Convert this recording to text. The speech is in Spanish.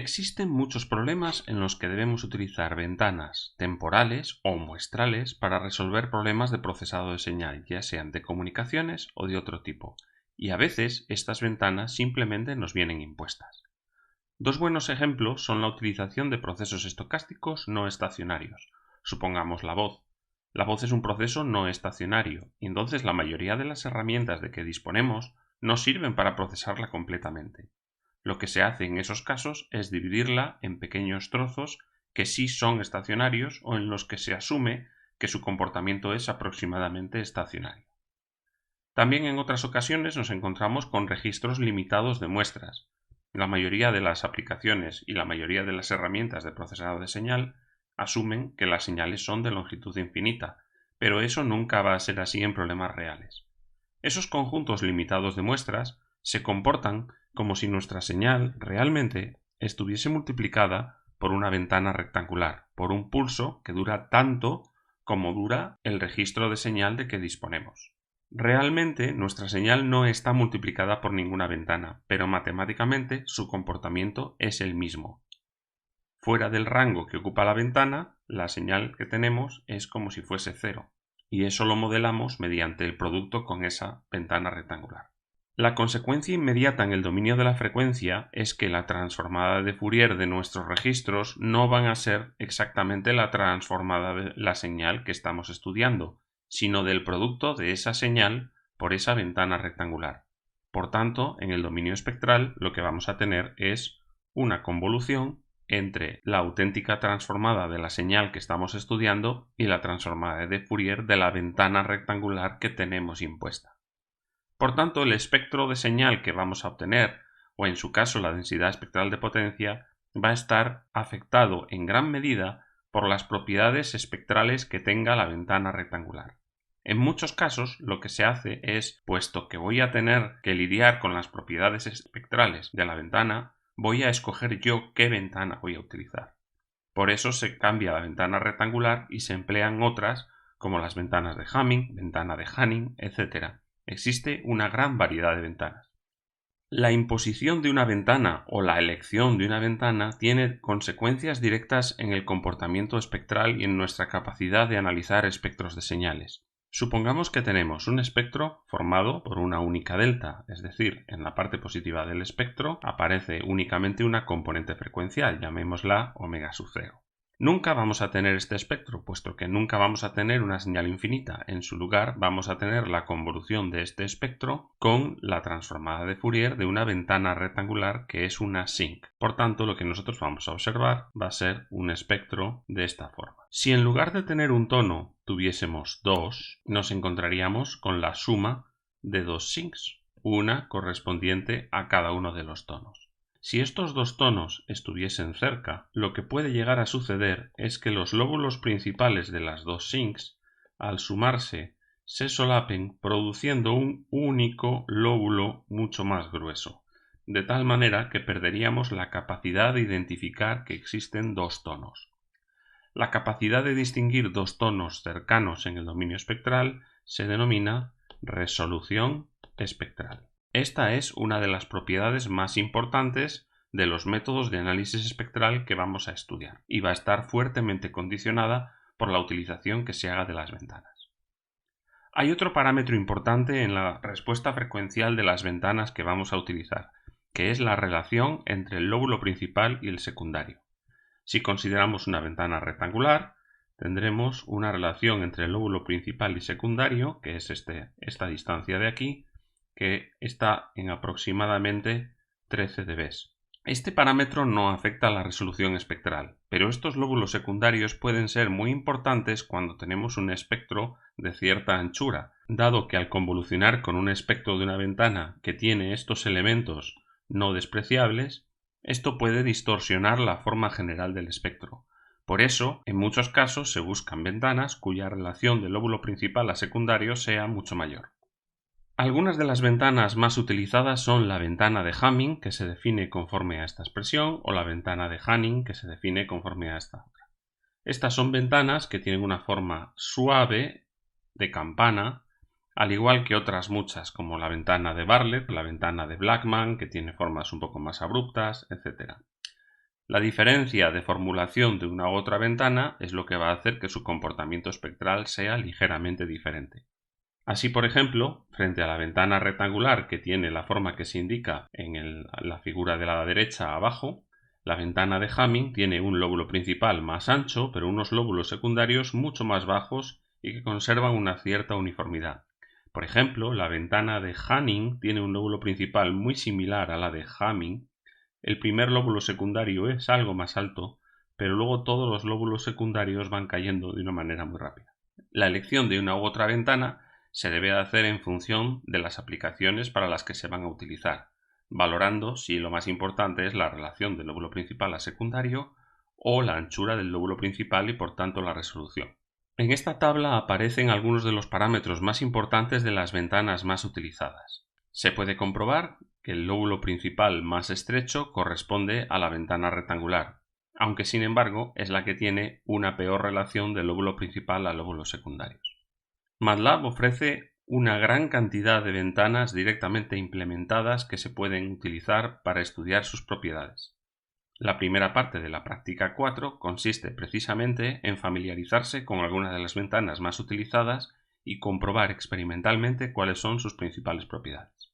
Existen muchos problemas en los que debemos utilizar ventanas temporales o muestrales para resolver problemas de procesado de señal, ya sean de comunicaciones o de otro tipo, y a veces estas ventanas simplemente nos vienen impuestas. Dos buenos ejemplos son la utilización de procesos estocásticos no estacionarios. Supongamos la voz. La voz es un proceso no estacionario, y entonces la mayoría de las herramientas de que disponemos no sirven para procesarla completamente. Lo que se hace en esos casos es dividirla en pequeños trozos que sí son estacionarios o en los que se asume que su comportamiento es aproximadamente estacionario. También en otras ocasiones nos encontramos con registros limitados de muestras. La mayoría de las aplicaciones y la mayoría de las herramientas de procesado de señal asumen que las señales son de longitud infinita, pero eso nunca va a ser así en problemas reales. Esos conjuntos limitados de muestras se comportan como si nuestra señal realmente estuviese multiplicada por una ventana rectangular, por un pulso que dura tanto como dura el registro de señal de que disponemos. Realmente nuestra señal no está multiplicada por ninguna ventana, pero matemáticamente su comportamiento es el mismo. Fuera del rango que ocupa la ventana, la señal que tenemos es como si fuese cero, y eso lo modelamos mediante el producto con esa ventana rectangular. La consecuencia inmediata en el dominio de la frecuencia es que la transformada de Fourier de nuestros registros no van a ser exactamente la transformada de la señal que estamos estudiando, sino del producto de esa señal por esa ventana rectangular. Por tanto, en el dominio espectral lo que vamos a tener es una convolución entre la auténtica transformada de la señal que estamos estudiando y la transformada de Fourier de la ventana rectangular que tenemos impuesta. Por tanto, el espectro de señal que vamos a obtener, o en su caso la densidad espectral de potencia, va a estar afectado en gran medida por las propiedades espectrales que tenga la ventana rectangular. En muchos casos lo que se hace es, puesto que voy a tener que lidiar con las propiedades espectrales de la ventana, voy a escoger yo qué ventana voy a utilizar. Por eso se cambia la ventana rectangular y se emplean otras como las ventanas de Hamming, ventana de Hanning, etc. Existe una gran variedad de ventanas. La imposición de una ventana o la elección de una ventana tiene consecuencias directas en el comportamiento espectral y en nuestra capacidad de analizar espectros de señales. Supongamos que tenemos un espectro formado por una única delta, es decir, en la parte positiva del espectro aparece únicamente una componente frecuencial, llamémosla omega sub 0. Nunca vamos a tener este espectro, puesto que nunca vamos a tener una señal infinita. En su lugar vamos a tener la convolución de este espectro con la transformada de Fourier de una ventana rectangular que es una sinc. Por tanto, lo que nosotros vamos a observar va a ser un espectro de esta forma. Si en lugar de tener un tono tuviésemos dos, nos encontraríamos con la suma de dos sincs, una correspondiente a cada uno de los tonos. Si estos dos tonos estuviesen cerca, lo que puede llegar a suceder es que los lóbulos principales de las dos sincs, al sumarse, se solapen produciendo un único lóbulo mucho más grueso, de tal manera que perderíamos la capacidad de identificar que existen dos tonos. La capacidad de distinguir dos tonos cercanos en el dominio espectral se denomina resolución espectral. Esta es una de las propiedades más importantes de los métodos de análisis espectral que vamos a estudiar y va a estar fuertemente condicionada por la utilización que se haga de las ventanas. Hay otro parámetro importante en la respuesta frecuencial de las ventanas que vamos a utilizar, que es la relación entre el lóbulo principal y el secundario. Si consideramos una ventana rectangular, tendremos una relación entre el lóbulo principal y secundario, que es esta distancia de aquí, que está en aproximadamente 13 dB. Este parámetro no afecta a la resolución espectral, pero estos lóbulos secundarios pueden ser muy importantes cuando tenemos un espectro de cierta anchura, dado que al convolucionar con un espectro de una ventana que tiene estos elementos no despreciables, esto puede distorsionar la forma general del espectro. Por eso, en muchos casos se buscan ventanas cuya relación del lóbulo principal a secundario sea mucho mayor. Algunas de las ventanas más utilizadas son la ventana de Hamming, que se define conforme a esta expresión, o la ventana de Hanning, que se define conforme a esta otra. Estas son ventanas que tienen una forma suave, de campana, al igual que otras muchas, como la ventana de Bartlett, la ventana de Blackman, que tiene formas un poco más abruptas, etc. La diferencia de formulación de una u otra ventana es lo que va a hacer que su comportamiento espectral sea ligeramente diferente. Así, por ejemplo, frente a la ventana rectangular que tiene la forma que se indica en la figura de la derecha abajo, la ventana de Hamming tiene un lóbulo principal más ancho, pero unos lóbulos secundarios mucho más bajos y que conservan una cierta uniformidad. Por ejemplo, la ventana de Hanning tiene un lóbulo principal muy similar a la de Hamming. El primer lóbulo secundario es algo más alto, pero luego todos los lóbulos secundarios van cayendo de una manera muy rápida. La elección de una u otra ventana se debe hacer en función de las aplicaciones para las que se van a utilizar, valorando si lo más importante es la relación del lóbulo principal a secundario o la anchura del lóbulo principal y por tanto la resolución. En esta tabla aparecen algunos de los parámetros más importantes de las ventanas más utilizadas. Se puede comprobar que el lóbulo principal más estrecho corresponde a la ventana rectangular, aunque sin embargo es la que tiene una peor relación del lóbulo principal a lóbulos secundarios. MATLAB ofrece una gran cantidad de ventanas directamente implementadas que se pueden utilizar para estudiar sus propiedades. La primera parte de la práctica 4 consiste precisamente en familiarizarse con algunas de las ventanas más utilizadas y comprobar experimentalmente cuáles son sus principales propiedades.